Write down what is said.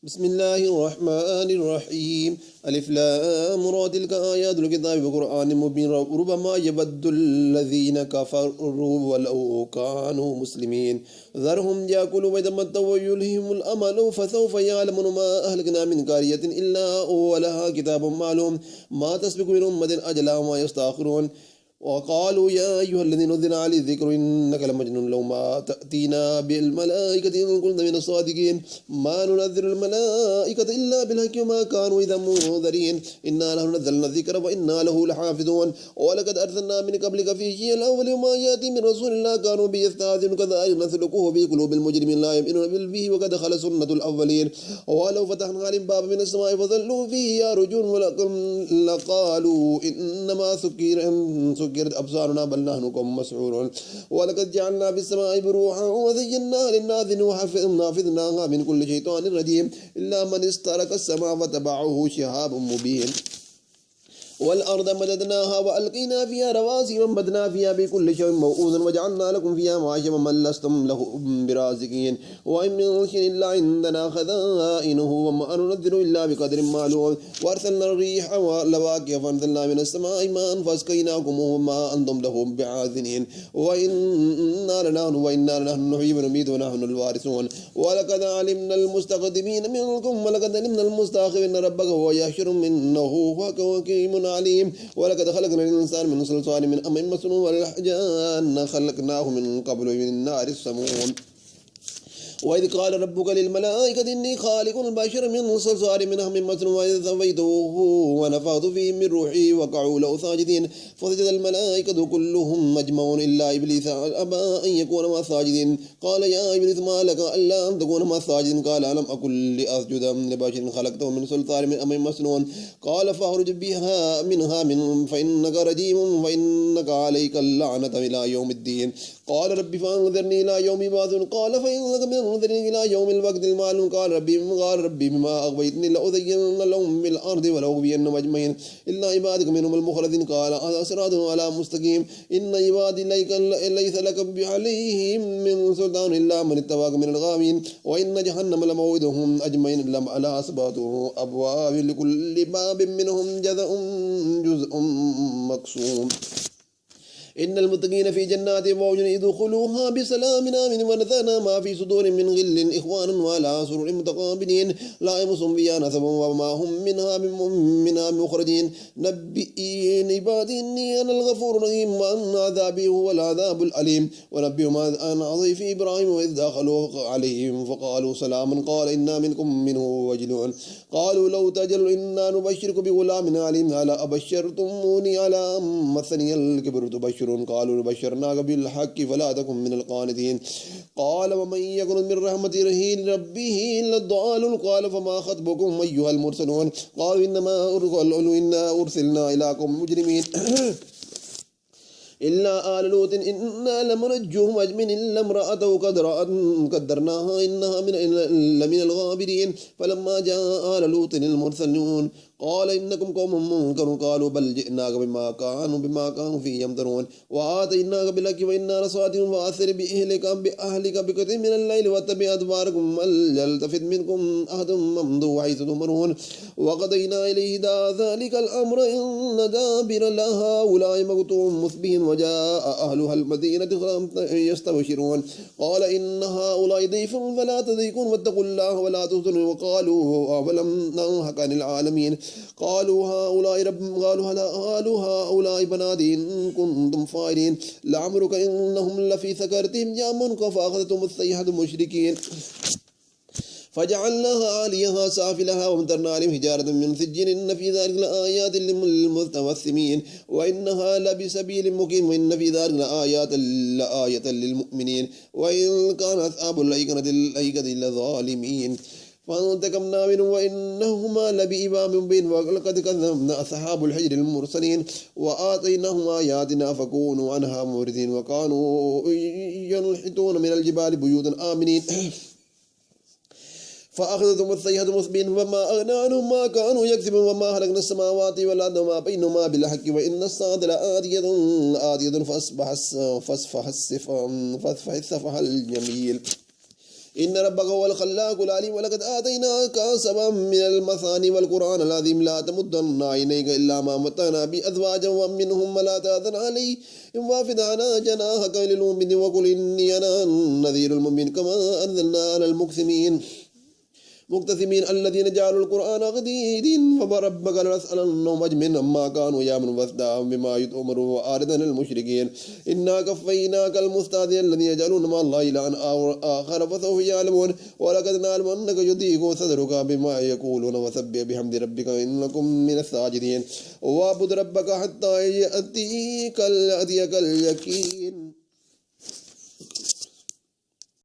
بسم الله الرحمن الرحيم ألف لام را تلك آيات الكتاب بقرآن مبين ربما يود الذين كفروا ولو كانوا مسلمين ذرهم يأكلوا ويتمتعوا ويلههم الأمل فسوف يعلمون ما أهلكنا من قرية إلا ولها كتاب معلوم ما تسبق من أمة أجلها وما يستأخرون وقالوا يا أيها الذي نزل عليه الذكر إنك لمجنون لو ما تأتينا بالملائكة إن كنت من الصادقين ما ننزل الملائكة إلا بالحق وما كانوا إذا منذرين إنا له نزلنا الذكر وإنا له لحافظون ولقد أرسلنا من قبلك في شيء الأول وما يأتي من رسول الله كانوا به يستهزئون كذلك نسلكه في قلوب المجرمين لا يؤمنون به وقد خلت سنة الأولين ولو فتحنا عليهم بابا من السماء فظلوا فيه يرجون لقالوا إنما سكرت أبصارنا بل نحن قوم مسحورون ولقد جعلنا في السماء بروحا وزيناها للناس وحفظناها من كل شيطان رجيم إلا من استرك السماء فتبعه شهاب مبين والأرض مددناها وألقينا فيها رواسي وانبتنا فيها بكل شيء موؤوز وجعلنا لكم فيها معاشا ومن لستم له برازقين وإن من شيء إلا عندنا خزائنه وما ننزل إلا بقدر معلوم وأرسلنا الريح واللواقع فأنزلنا من السماء ماء فأسقيناكم وما أنتم له بعاذنين وإنا لنحن نحيي ونميت ونحن الوارثون ولقد علمنا المستقدمين منكم ولقد علمنا المستأخرين ربك هو يحشر منه وكيم عليم ولقد خلقنا الإنسان من صلصال من حمإ مسنون والجان خلقناه من قبل من النار السموم وإذ قال ربك للملائكة إني خالق البشر من صلصال من حمإ مسنون وإذ سويته ونفخت فيه من روحي وقعوا له ساجدين فسجد الملائكة كلهم أجمعون إلا إبليس أبى أن يكون مع الساجدين قال يا إبليس ما لك ألا أن تكون مع الساجدين قال ألم أقل لأسجد لبشر خلقته من صلصال من حمإ مسنون قال فاخرج منها فإنك رجيم وإنك عليك اللعنة إلى يوم الدين قال رب فأنذرني إلى يوم يبعثون قال فإنك منذرني إلى يوم الوقت المعلوم قال ربي بما أغويتني لأزينن لهم بالأرض ولأغوينهم أجمعين إلا عبادك منهم المخلصين قال هذا صراط على مستقيم إن عبادي ليس لك عليهم من سلطان إلا من اتبعك من الغاوين وإن جهنم لموعدهم أجمعين لم على أسباط أبواب لكل باب منهم جزء مقسوم إن المتقين في جنات وعيون يدخلوها بسلام آمن ونزعنا ما في صدور من غل إخوانا وعلى سرر متقابلين لا يمسهم فيها نسب وما هم منها مخرجين نبئين عبادي إني أنا الغفور الرحيم وأن عذابي هو العذاب الأليم ونبئهم عن ضيف إبراهيم وإذ دخلوا عليهم فقالوا سلاما قال إنا منكم منه وجلون قالوا لو تجل إنا نبشرك بغلام عليم على أبشرتموني على مسني الكبر تبشر قالوا بشرناك بالحق فلا تكن من القانتين قال ومن يقنط من رحمة ربه إلا الضال قال فما خطبكم أيها المرسلون قالوا إنا أرسلنا إلى قوم مجرمين إلا آل لوط إنا لمنجوهم أجمعين إلا امرأته قدرناها إنها لمن الغابرين فلما جاء آل لوط المرسلون قال إنكم قوم منكرون قالوا بل جئناك بما كانوا فيه يمترون وآتيناك بالحق وإنا لصادقون وأسر بأهلك بقطع من الليل واتبع أدباركم يلتفت منكم أحد ممضوا حيث تؤمرون وقضينا إليه ذلك الأمر إن دابر لها هؤلاء مقطوع مصبحين وجاء أهلها المدينة يستبشرون قال إن هؤلاء ضيف فلا تضيقون واتقوا الله ولا تحزنوا وقالوا أولم ننهك عن العالمين قالوا هؤلاء بناتي إن كنتم فاعلين لعمرك إنهم لفي سكرتهم يعمهون فأخذتهم الصيحة مشركين فجعلناها عاليها سافلها وامطرنا عليهم حجارة من سجيل إن في ذلك لآيات للمتوسمين وإنها لبسبيل مقيم وإن في ذلك لآية للمؤمنين وإن كان أصحاب الأيكة لظالمين فانتقمنا منهم وإنهما لبإمام مبين ولقد كذبنا أصحاب الحجر المرسلين وآتيناهم آياتنا فكونوا عنها معرضين وكانوا ينحتون من الجبال بيوتا آمنين فأخذتهم الصيحة مصبحين وما أغنى عنهم ما كانوا يكسبون وما خلقنا السماوات والأرض وما بينهما بالحق وإن الساعة لآتية فأصبح السفح الجميل إن ربك هو الخلاق العليم ولقد آتيناك سبعا من المثاني والقرآن العظيم لا تمدن عينيك إلا ما متعنا بأزواجا ومنهم ولا تأذن عليه وافد عنا جناحك للمؤمن وقل إني أنا النذير المبين كما أنزلنا على المقسمين مقتسمين الذين جعلوا القرآن غديدين فبربك لنسألنهم أجمعين عما كانوا يعملون فاصدع بما يؤمرون وأعرض عن المشركين إنا كفيناك المستهزئين الذين يجعلون مع الله إلها آخر فسوف يعلمون ولقد نعلم أنك يضيق صدرك بما يقولون وسبح بحمد ربك إنكم من الساجدين واعبد ربك حتى يأتيك اليقين.